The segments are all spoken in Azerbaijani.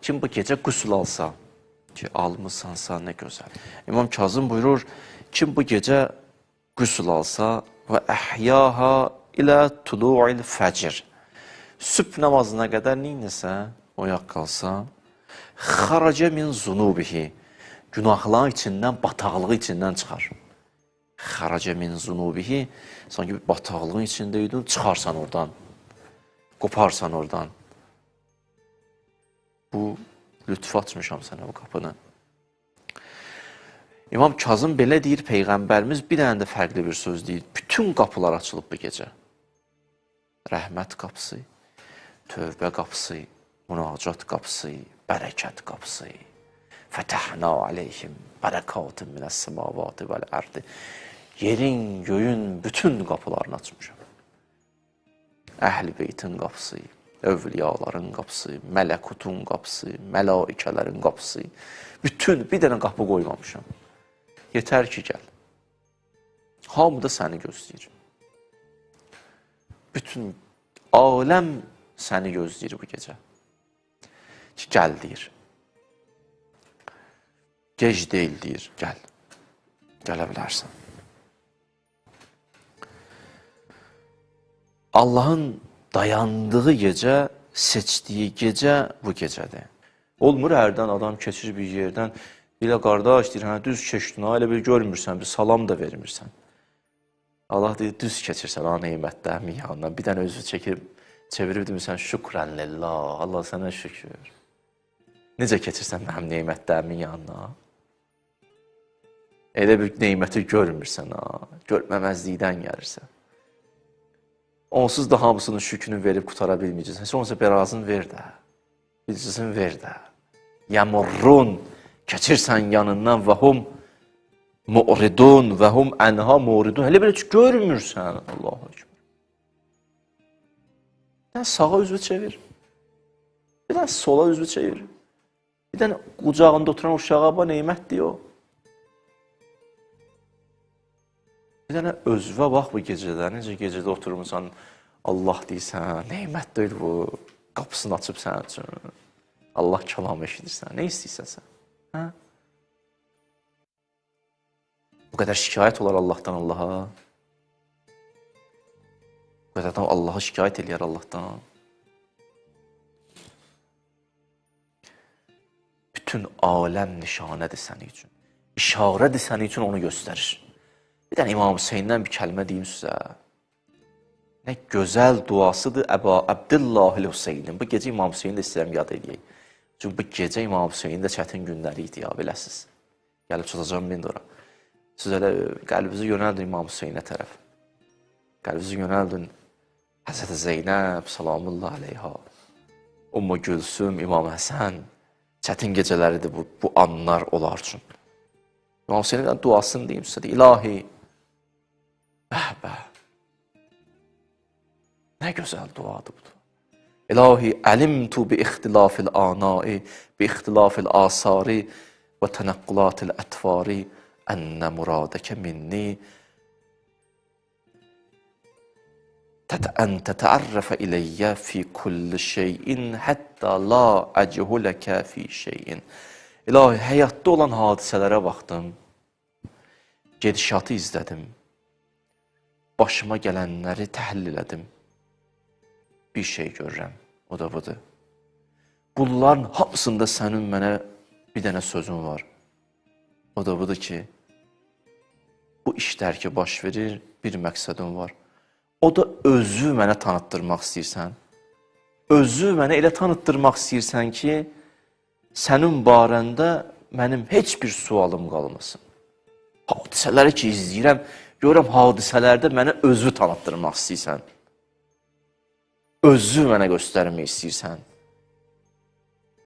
Kim bu gecə qüsl alsa, ki, almısansa nə gözəl. İmam Kazım buyurur, kim bu gecə qüsl alsa və əhyaha ilə tulu'il fəcr. Sübh namazına qədər neynəsə, oyaq qalsa, xaraca min zunubihi. Günahların içindən, bataqlığı içindən çıxar. Xaraca min zunubihi. Sanki bir bataqlığın içində idin, çıxarsan oradan. Qoparsan oradan. Bu, lütfü açmışam sənə bu qapını. İmam Kazım belə deyir, Peyğəmbərimiz bir dənə də fərqli bir söz deyir. Bütün qapılar açılıb bu gecə. Rəhmət qapısı, tövbə qapısı, münacat qapısı, bərəkət qapısı. Fətəhna aleyhim bərəkatın minəs səmavati vəl-ərdi. Yerin, göyün bütün qapılarını açmışam. Əhl-i beytin qapısı, övliyaların qapısı, mələkutun qapısı, məlaikələrin qapısı. Bütün bir dənə qapı qoymamışam. Yetər ki, gəl. Hamı da səni gözləyir. Bütün aləm səni gözləyir bu gecə. Ki, gəl deyir. Gec deyil deyir, gəl. Gələ bilərsən. Allahın dayandığı gecə, seçdiyi gecə bu gecədir. Olmur, hərdən adam keçir bir yerdən, elə qardaş deyir, hə, düz keçdin, elə bir görmürsən, bir salam da vermirsən. Allah deyir, düz keçirsən, ha, neymətdə, həmin yanından. Bir dənə özü çevirib demirsən, şükrən lillah, Allah sənə şükür. Necə keçirsən mənim neymətdə, həmin yanından? Elə bir neyməti görmürsən, ha, görməməzlikdən gəlirsən. Onsuz da hamısının şükrünü verib qutara bilməyəcəksən. Heç olmasa birazını ver də. Bilcəsin ver də. Yəmurrun, keçirsən yanından və hum mu'ridun və hum ənha mu'ridun. Hələ belə heç görmürsən. Allahu Ekber. Bir dənə sağa üzvü çevir. Bir dənə sola üzvü çevir. Bir dənə qucağında oturan uşağa bax, neymətdir o. Bir dənə özvə bax bu gecədə, necə gecədə oturmuşsan, Allah deyirsən, neymət deyil bu, qapısını açıb sənin üçün. Allah kəlamı eşidirsən, nə istəyirsən sən? Hə? Bu qədər şikayət olar Allahdan Allaha. Bu qədər adam Allaha şikayət eləyər Allahdan. Bütün aləm nişanədir sənin üçün. İşarədir sənin üçün, onu göstərir. Bir dənə İmam Hüseyndən bir kəlmə deyim sizə. Nə gözəl duasıdır Əba Əbdillahil Hüseynin. Bu gecə İmam Hüseyni də istəyirəm yad edəyək. Çünki bu gecə İmam Hüseynin də çətin günləri idi ya, biləsiniz. Gəlib çatacağım ben də ora. Siz elə qəlbinizi yönəldin İmam Hüseynə tərəf. Qəlbinizi yönəldin Həzrət Zeynəb, salamullah aleyha. Ümmü Gülsüm, İmam Həsən. Çətin gecələridir bu anlar onlar üçün. İmam Hüseynin duasını deyim sizə. İlahi, bəhbə. Nə gözəl duadır bu. İlahi, əlimtu bi ixtilafil anai, bi ixtilafil asari və tənəqqulatil ətvari ənə muradəkə minni ən tətəərrəfə iləyyə fi kulli şeyin hətta la əcihuləkə fi şeyin. İlahi, həyatda olan hadisələrə baxdım, gedişatı izlədim, başıma gələnləri təhlil elədim. Bir şey görürəm, o da budur. Bunların hamısında sənin mənə bir dənə sözün var. O da budur ki, bu işlər ki baş verir, bir məqsədin var. O da özü mənə tanıtdırmaq istəyirsən. Özü mənə elə tanıtdırmaq istəyirsən ki, sənin barəndə mənim heç bir sualım qalmasın. Hadisələri ki izləyirəm, görürəm hadisələrdə mənə özü tanıtdırmaq istəyirsən. Özü mənə göstərmək istəyirsən.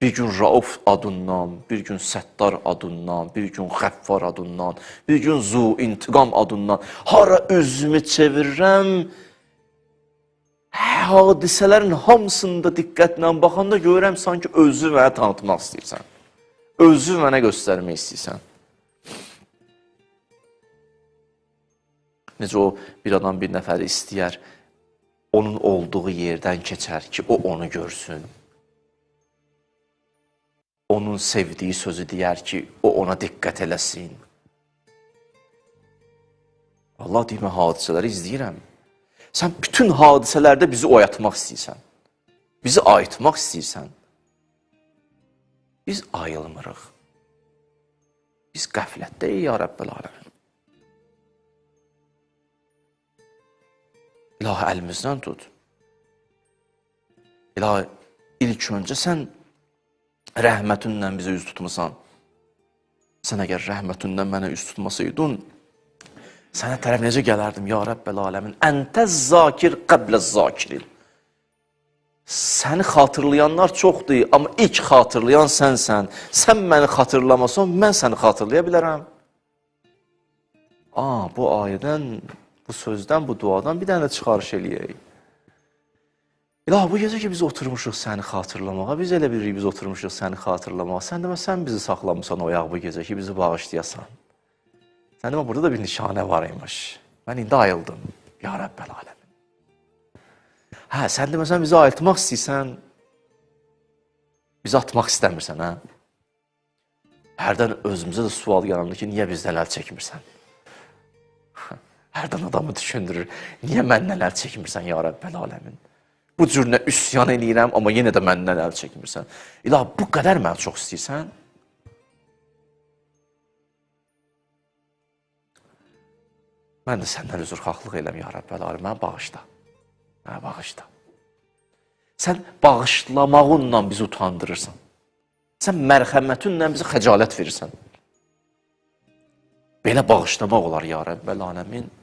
Bir gün Rauf adından, bir gün Səttar adından, bir gün Qəffar adından, bir gün Zu İntiqam adından hara özümü çevirirəm, hadisələrin hamısında diqqətlə baxanda görürəm sanki özü mənə tanıtmaq istəyirsən. Özü mənə göstərmək istəyirsən. Necə o bir adam bir nəfəri istəyər, onun olduğu yerdən keçər ki, o onu görsün. onun sevdiyi sözü deyər ki, o ona diqqət eləsin. Allah deyir, mən hadisələri izləyirəm. Sən bütün hadisələrdə bizi oyatmaq istəyirsən. Bizi ayıtmaq istəyirsən. Biz ayılmırıq. Biz qəflətdəyik, ya Rəbbəl aləmin. İlahi, əlimizdən tut. İlahi, ilk öncə sən rəhmətinlə bizə üz tutmusan. Sən əgər rəhmətindən mənə üz tutmasaydın, sənə tərəf necə gələrdim, ya Rəbbəl aləmin? Əntəz zakir qəbləz zakirin. Səni xatırlayanlar çoxdur, amma ilk xatırlayan sənsən. Sən məni xatırlamasan, mən səni xatırlaya bilərəm. Bu ayədən, bu sözdən, bu duadan bir dənə çıxarış eləyək. İlahi, bu gecə ki, biz oturmuşuq səni xatırlamağa, biz elə bilirik, biz oturmuşuq səni xatırlamağa. Sən demə, sən bizi saxlamısan o yağ bu gecə ki, bizi bağışlayasan. Sən demə, burada da bir nişanə var imiş. Mən indi ayıldım, ya Rəbbəl aləmin. Sən demə, sən bizi ayıltmaq istəyirsən, bizi atmaq istəmirsən, hə? Hərdən özümüzə də sual yaranır ki, niyə bizdən əl çəkmirsən? Hərdən adamı düşündürür, niyə məndən əl çəkmirsən, ya Rəbbəl aləmin? Bu cür nə üsyan eləyirəm, amma yenə də məndən əl çəkmirsən. İlahi, bu qədər mənə çox istəyirsən? Mən də səndən üzrxahlıq eləm, ya Rəbbəl aləmin, mənə bağışla. Mənə bağışla. Sən bağışlamağınla bizi utandırırsan. Sən mərhəmətinlə bizi xəcalət verirsən. Belə bağışlamaq olar, ya Rəbbəl aləmin.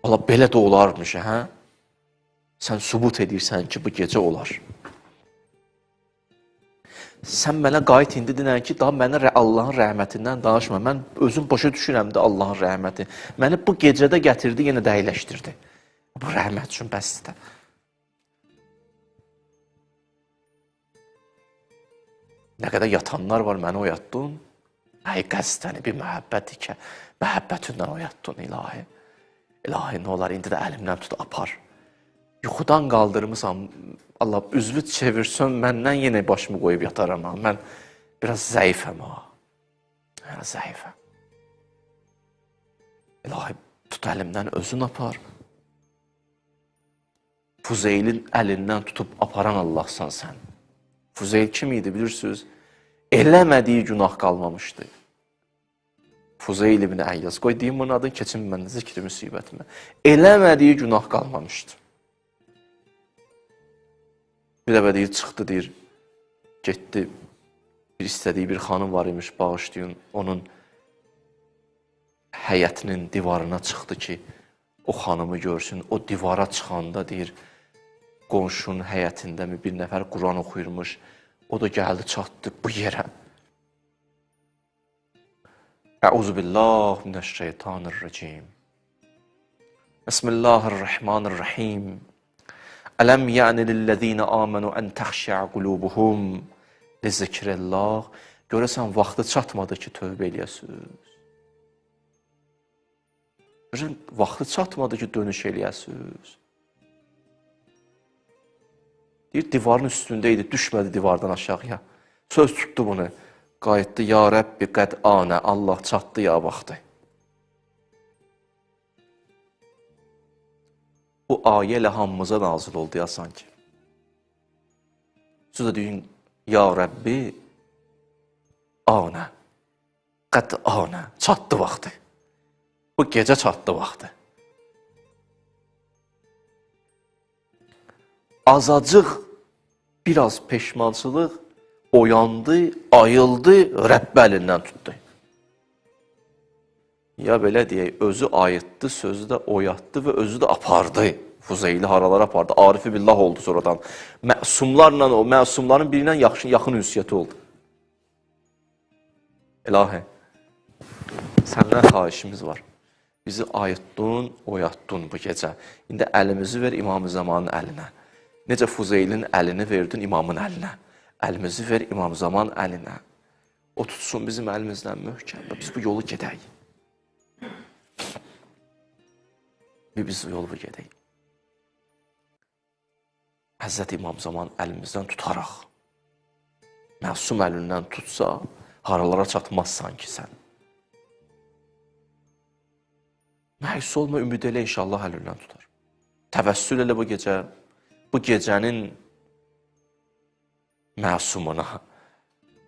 Allah, belə də olarmış, hə? Sən sübut edirsən ki, bu gecə olar. Sən mənə qayıt indi dinən ki, daha mənə Allahın rəhmətindən danışma. Mən özüm başa düşürəm də Allahın rəhməti. Məni bu gecədə gətirdi, yenə də əyləşdirdi. Bu rəhmət üçün bəsdir də. Nə qədər yatanlar var, məni oyatdın. Qəsdəni bir məhəbbəti ki, məhəbbətindən oyatdın, ilahi. İlahi, nə olar, indi də əlimdən tut, apar. Yuxudan qaldırmışam, Allah, üzvü çevirsən, məndən yenə başımı qoyub yataram. Mən biraz zəifəm, biraz zəifəm. İlahi, tut əlimdən özün apar. Fuzeylin əlindən tutub aparan Allahsan sən. Fuzeyl kim idi, bilirsiniz? Eləmədiyi günah qalmamışdı. Fuzeyl ibn Əyyaz. Qoy deyim bunun adını, keçin mən zikri müsibətimə. Eləmədiyi günah qalmamışdı. Bir dəfə deyir, çıxdı, deyir, getdi, bir istədiyi bir xanım var imiş, bağışlayın, onun həyətinin divarına çıxdı ki, o xanımı görsün. O divara çıxanda, deyir, qonşunun həyətində bir nəfər Quran oxuyurmuş, o da gəldi, çatdı bu yerə. Əuzubillah minəşşeytanirracim. Bismillahirrahmanirrahim. Ələm ya'ni lillezine amenu en təxşə'a qulubuhum li zikrillah. Görəsən, vaxtı çatmadı ki, tövbə eləyəsiniz. Görəsən, vaxtı çatmadı ki, dönüş eləyəsiniz. Deyir, divarın üstündə idi, düşmədi divardan aşağıya. Söz tutdu bunu. Qayıtdı, ya Rəbbi qəd anə, Allah çatdı ya vaxtı. Bu ayə ilə hamımıza nazil oldu ya sanki. Siz də deyin, ya Rəbbi anə, qəd anə, çatdı vaxtı. Bu gecə çatdı vaxtı. Azacıq, biraz peşmançılıq oyandı, ayıldı, Rəbb əlindən tutdu. Ya belə deyək, özü ayıtdı, sözü də oyatdı və özü də apardı. Fuzeyli haralara apardı. Arifi billah oldu sonradan. Məsumlarla, o məsumların birindən yaxın ünsiyyəti oldu. İlahi, səndən xahişimiz var. Bizi ayıtdın, oyatdın bu gecə. İndi əlimizi ver İmam-ı Zamanın əlinə. Necə Fuzeylin əlini verdin İmamın əlinə. Əlimizi ver İmam Zaman əlinə. O tutsun bizim əlimizdən möhkəm. Biz bu yolu gedək. Biz bu yolu gedək. Həzrət İmam Zaman əlimizdən tutaraq Məsum əlindən tutsa, haralara çatmazsan ki sən. Məyus olma, ümid elə, inşallah əlindən tutar. Təvəssül elə bu gecə, bu gecənin məsumuna.